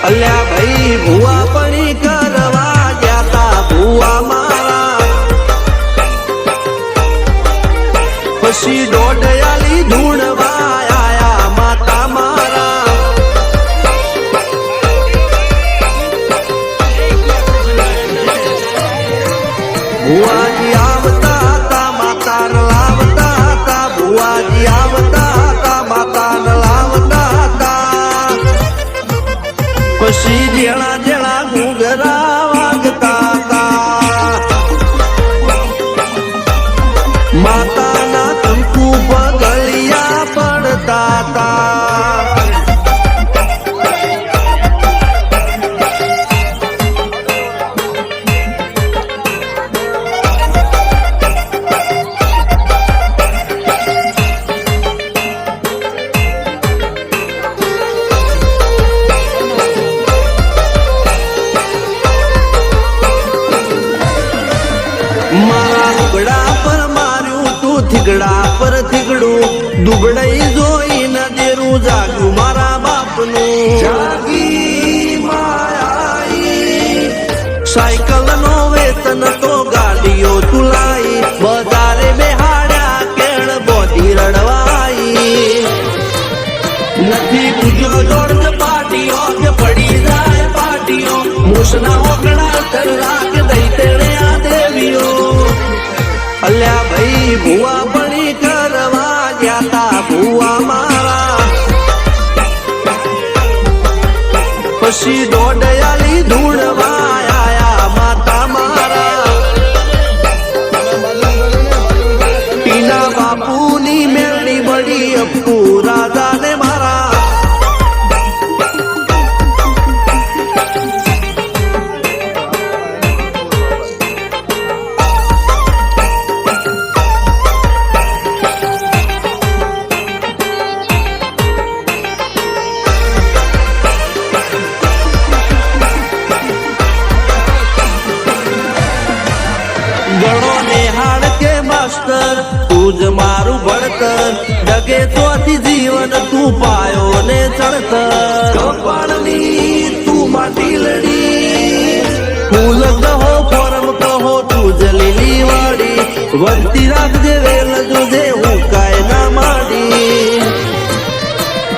અલ્યા ભાઈ ભુવા પણી કરવા જાતા ભુવા મારા પછી દોઢયાલી ધૂણવા આયા માતા મારા ભુવાજી આવતા હતા માતા લાવતા હતા ભુવાજી આવતા હતા માતા લાવતા હતા પછી જેણા જેણા ઘૂઘરા વાગતા હતા માતાના કંકુ પગલિયા પડતા હતા થીગડા પર થીગડું દુબળાઈ જોઈને દેરું જાગ્યું મારા બાપનું જાગી માયાઈ સાયકલ નો વેતન તો ગાડીઓ તુલાઈ બજારે બેહાડ્યા કેળ બોધી રડવાઈ નથી પૂજ્યો જોડ પાટીઓ કે પડી જાય પાટીઓ મૂસના ઓકડા તરરા કે દઈ તેડે આ દેવીઓ અલ્યા ભાઈ ભુવા પણી કરવા જાતા ભુવા મારા પછી દોઢયાલી ધૂણવા આયા માતા મારા ટીના બાપુની મેળની બળી અપ્પુ રાજાને મારા ગણો નિહાળ કે માસ્ટર તું જ મારું ભણતર જગે તોથી જીવન તું પાયો ને ચણતર કપાળની તું માટી લડી ફૂલ કહો ફોરમ કહો તું જ લીલી વાડી વધતી રાખજે વેલ જોજે હું કાય ના માડી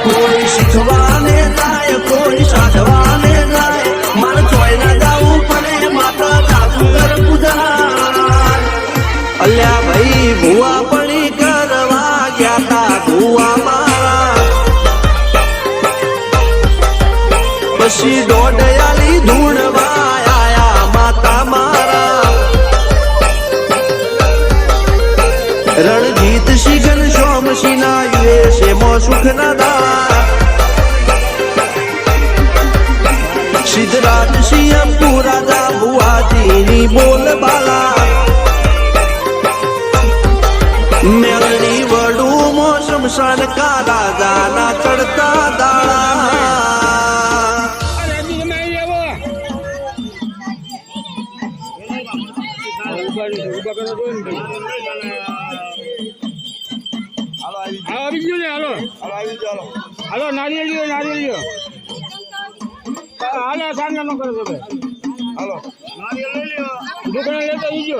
કોઈ શીખવાને જાય કોઈ સાધવાને જાય મારે ચોય ના જાવું પડે માતા જાદુગર પૂજા અલ્યા ભાઈ ભુવા પણી કરવા જાતા ભુવા મારા પછી દોઢયાલી ધૂણવા આયા માતા મારા રણજીત શિગન સોમશી ના યુએસે મો સુખ ના દા સિદ્ધરાજ સિંહ પુરાજા ભુવાજીની બોલ બાલા મેળની વડું મો શમશાન કા રાજાના ચડતા દાળા હાલો નારિયેળ હાલો સાંજના નો કરો હાલો નારિયેળ લઈ લ્યો દુકાને લેતા જજો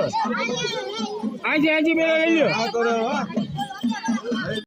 આજી આજી પેલા લઈ લ્યો